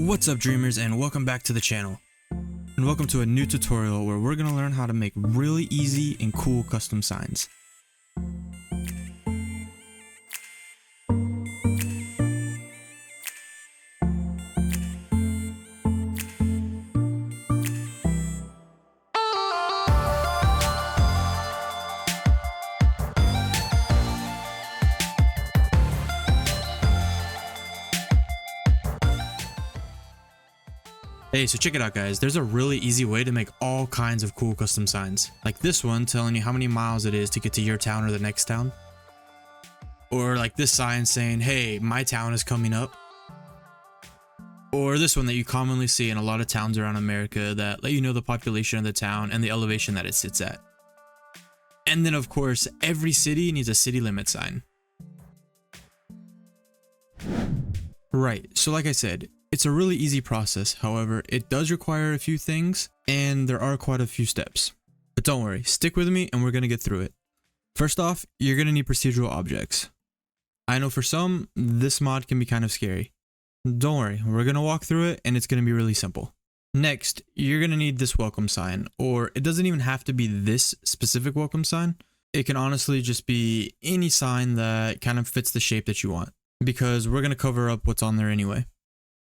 What's up, dreamers, and welcome back to the channel. And welcome to a new tutorial where we're going to learn how to make really easy and cool custom signs. Hey, so check it out, guys. There's a really easy way to make all kinds of cool custom signs. Like this one telling you how many miles it is to get to your town or the next town. Or like this sign saying, hey, my town is coming up. Or this one that you commonly see in a lot of towns around America that let you know the population of the town and the elevation that it sits at. And then, of course, every city needs a city limit sign. Right, so like I said, it's a really easy process. However, it does require a few things and there are quite a few steps. But don't worry, stick with me and we're going to get through it. First off, you're going to need procedural objects. I know for some, this mod can be kind of scary. Don't worry, we're going to walk through it and it's going to be really simple. Next, you're going to need this welcome sign, or it doesn't even have to be this specific welcome sign. It can honestly just be any sign that kind of fits the shape that you want, because we're going to cover up what's on there anyway.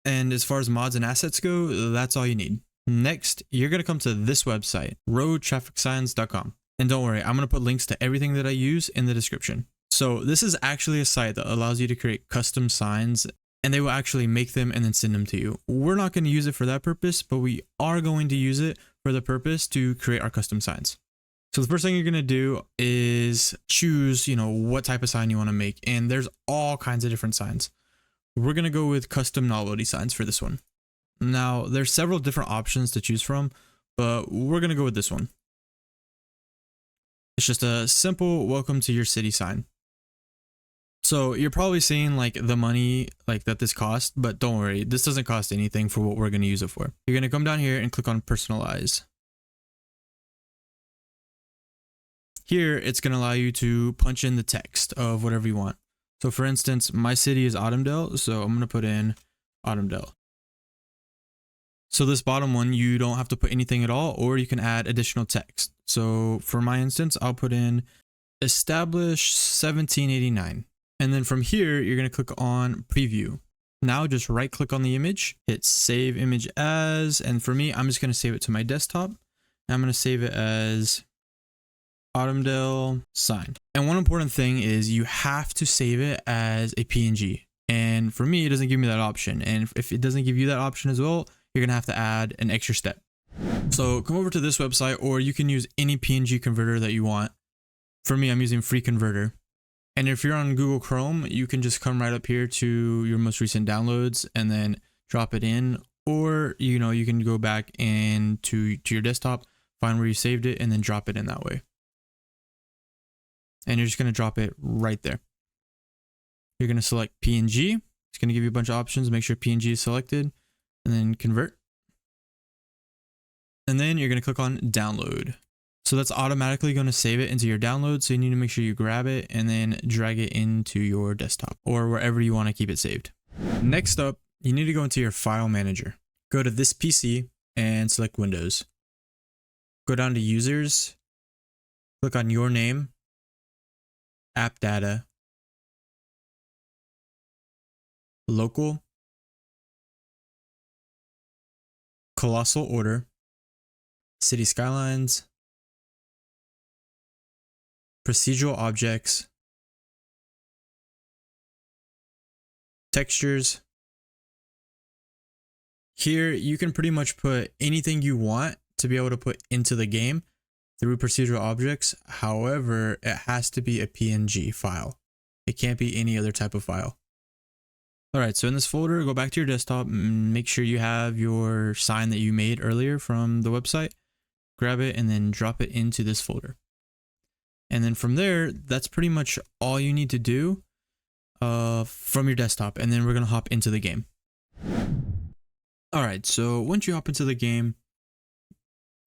And as far as mods and assets go, that's all you need. Next, you're going to come to this website, RoadTrafficSigns.com. And don't worry, I'm going to put links to everything that I use in the description. So this is actually a site that allows you to create custom signs, and they will actually make them and then send them to you. We're not going to use it for that purpose, but we are going to use it for the purpose to create our custom signs. So the first thing you're going to do is choose, what type of sign you want to make. And there's all kinds of different signs. We're going to go with custom novelty signs for this one. Now, there's several different options to choose from, but we're going to go with this one. It's just a simple welcome to your city sign. So you're probably seeing like the money that this costs, but don't worry, this doesn't cost anything for what we're going to use it for. You're going to come down here and click on personalize. Here, it's going to allow you to punch in the text of whatever you want. So for instance, my city is Autumndale, so I'm going to put in Autumndale. So this bottom one, you don't have to put anything at all, or you can add additional text. So for my instance, I'll put in established 1789. And then from here, you're going to click on preview. Now just right click on the image, hit save image as, and for me, I'm just going to save it to my desktop. And I'm going to save it as Autumndale sign. And one important thing is you have to save it as a PNG. And for me, it doesn't give me that option. And if it doesn't give you that option as well, you're going to have to add an extra step. So come over to this website, or you can use any PNG converter that you want. For me, I'm using FreeConvert. And if you're on Google Chrome, you can just come right up here to your most recent downloads and then drop it in. Or, you can go back and to your desktop, find where you saved it, and then drop it in that way. And you're just going to drop it right there. You're going to select PNG. It's going to give you a bunch of options. Make sure PNG is selected and then convert. And then you're going to click on download. So that's automatically going to save it into your download. So you need to make sure you grab it and then drag it into your desktop or wherever you want to keep it saved. Next up, you need to go into your file manager. Go to this PC and select Windows. Go down to users, click on your name, app data, local, colossal order, Cities Skylines, procedural objects, textures. Here you can pretty much put anything you want to be able to put into the game through procedural objects. However, it has to be a PNG file. It can't be any other type of file. All right, so in this folder, go back to your desktop, make sure you have your sign that you made earlier from the website, grab it and then drop it into this folder. And then from there, that's pretty much all you need to do from your desktop. And then we're going to hop into the game. All right, so once you hop into the game,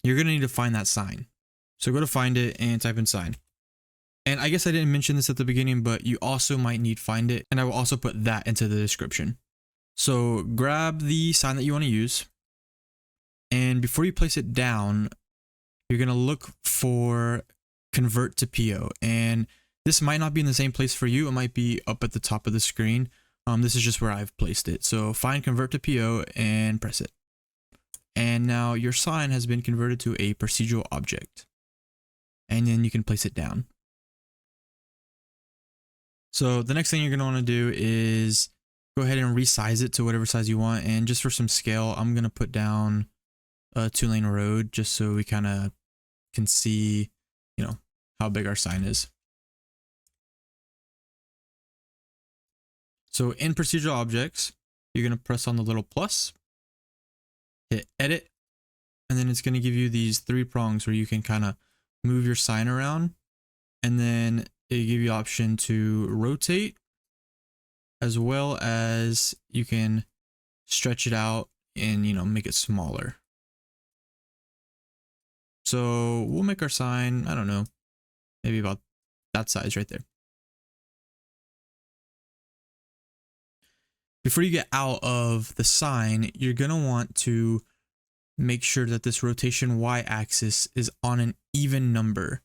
you're going to need to find that sign. So go to find it and type in sign. And I guess I didn't mention this at the beginning, but you also might need find it. And I will also put that into the description. So grab the sign that you want to use, and before you place it down, you're going to look for convert to PO. And this might not be in the same place for you. It might be up at the top of the screen. This is just where I've placed it. So find convert to PO and press it. And now your sign has been converted to a procedural object. And then you can place it down. So the next thing you're going to want to do is go ahead and resize it to whatever size you want. And just for some scale, I'm going to put down a 2-lane road just so we kind of can see, you know, how big our sign is. So in procedural objects, you're going to press on the little plus, hit edit, and then it's going to give you these 3 prongs where you can kind of move your sign around, and then it give you the option to rotate, as well as you can stretch it out and, you know, make it smaller. So we'll make our sign, I don't know, maybe about that size right there. Before you get out of the sign, you're going to want to make sure that this rotation y-axis is on an even number.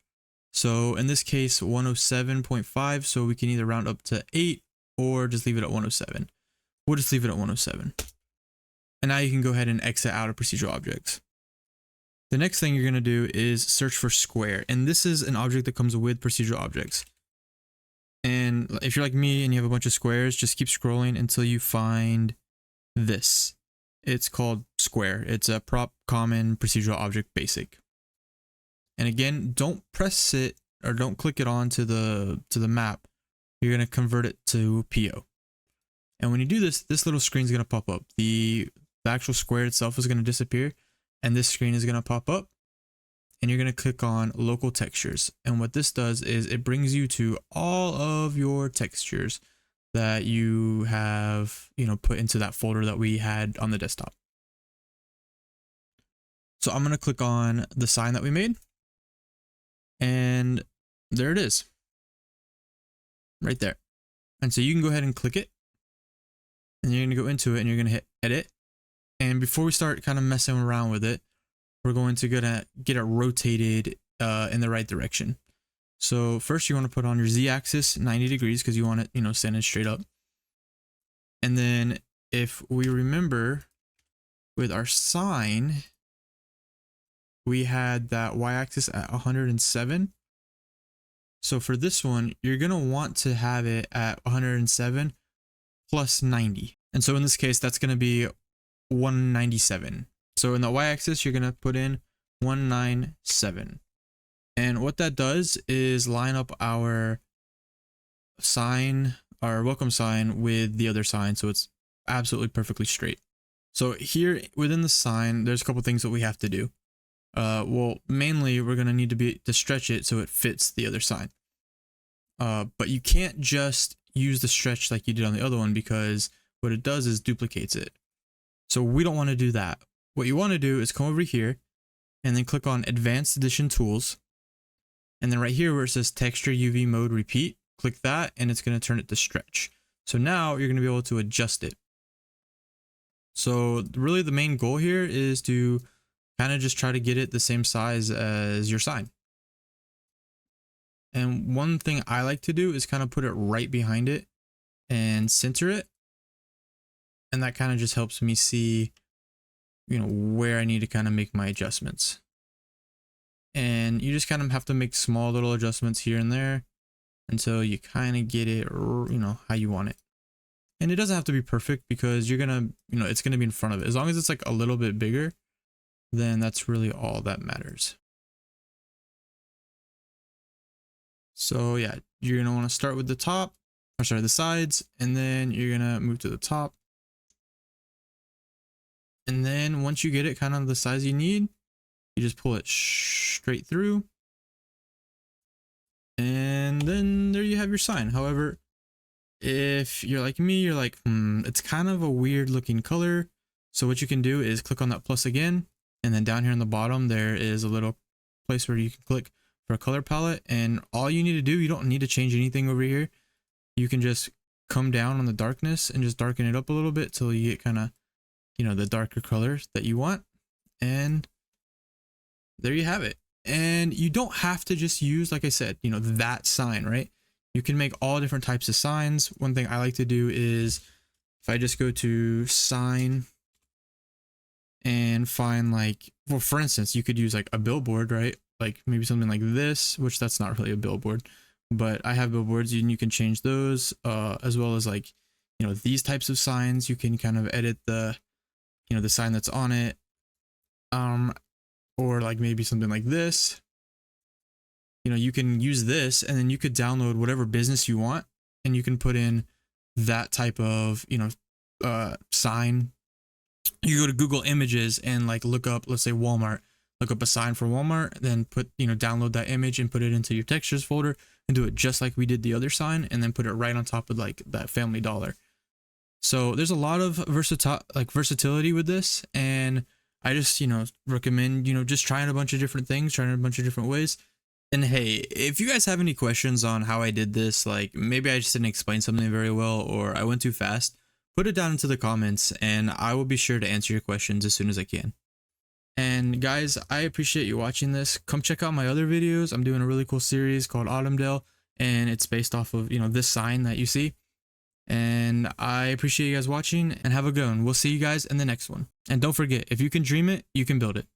So in this case, 107.5, so we can either round up to 8 or just leave it at 107. We'll just leave it at 107. And now you can go ahead and exit out of procedural objects. The next thing you're going to do is search for square. And this is an object that comes with procedural objects. And if you're like me and you have a bunch of squares, just keep scrolling until you find this. It's called square. It's a prop common procedural object basic. And again, don't press it or don't click it onto the map. You're going to convert it to PO. And when you do this, this little screen is going to pop up. The actual square itself is going to disappear, and this screen is going to pop up. And you're going to click on local textures. And what this does is it brings you to all of your textures that you have, you know, put into that folder that we had on the desktop. So I'm going to click on the sign that we made. And there it is. Right there. And so you can go ahead and click it. And you're going to go into it and you're going to hit edit. And before we start kind of messing around with it, we're going to get it rotated in the right direction. So first you want to put on your z-axis 90 degrees because you want it, you know, standing straight up. And then if we remember with our sign, we had that y-axis at 107. So for this one, you're going to want to have it at 107 plus 90. And so in this case, that's going to be 197. So in the y-axis, you're going to put in 197. And what that does is line up our sign, our welcome sign, with the other sign. So it's absolutely perfectly straight. So here within the sign, there's a couple things that we have to do. Well, mainly we're going to need to stretch it so it fits the other sign. But you can't just use the stretch like you did on the other one, because what it does is duplicates it. So we don't want to do that. What you want to do is come over here and then click on Advanced Edition Tools. And then right here where it says Texture UV Mode Repeat, click that and it's going to turn it to stretch. So now you're going to be able to adjust it. So really the main goal here is to kind of just try to get it the same size as your sign. And one thing I like to do is kind of put it right behind it and center it. And that kind of just helps me see, you know, where I need to kind of make my adjustments. And you just kind of have to make small little adjustments here and there until you kind of get it, you know, how you want it. And it doesn't have to be perfect because you're going to, you know, it's going to be in front of it. As long as it's like a little bit bigger, then that's really all that matters. So yeah, you're going to want to start with the top, or sorry, the sides, and then you're going to move to the top. And then once you get it kind of the size you need, you just pull it straight through. And then there you have your sign. However, if you're like me, you're like, it's kind of a weird looking color. So what you can do is click on that plus again. And then down here on the bottom, there is a little place where you can click for a color palette. And all you need to do, you don't need to change anything over here. You can just come down on the darkness and just darken it up a little bit till you get kind of, you know, the darker colors that you want. And there you have it. And you don't have to just use, like I said, you know, that sign, right? You can make all different types of signs. One thing I like to do is if I just go to sign and find like, well, for instance, you could use like a billboard, right? Like maybe something like this, which that's not really a billboard, but I have billboards and you can change those, as well as like, you know, these types of signs. You can kind of edit the, you know, the sign that's on it. Or like maybe something like this. You know, you can use this and then you could download whatever business you want and you can put in that type of, you know, sign. You go to Google Images and like look up, let's say Walmart, look up a sign for Walmart, then put, you know, download that image and put it into your textures folder and do it just like we did the other sign, and then put it right on top of like that Family Dollar. So there's a lot of versatility with this, and I just, you know, recommend, you know, just trying a bunch of different things, trying a bunch of different ways. And hey, if you guys have any questions on how I did this, like maybe I just didn't explain something very well or I went too fast, put it down into the comments and I will be sure to answer your questions as soon as I can. And guys, I appreciate you watching this. Come check out my other videos. I'm doing a really cool series called Autumndale, and it's based off of, you know, this sign that you see. And I appreciate you guys watching, and have a good one. We'll see you guys in the next one. And don't forget, if you can dream it, you can build it.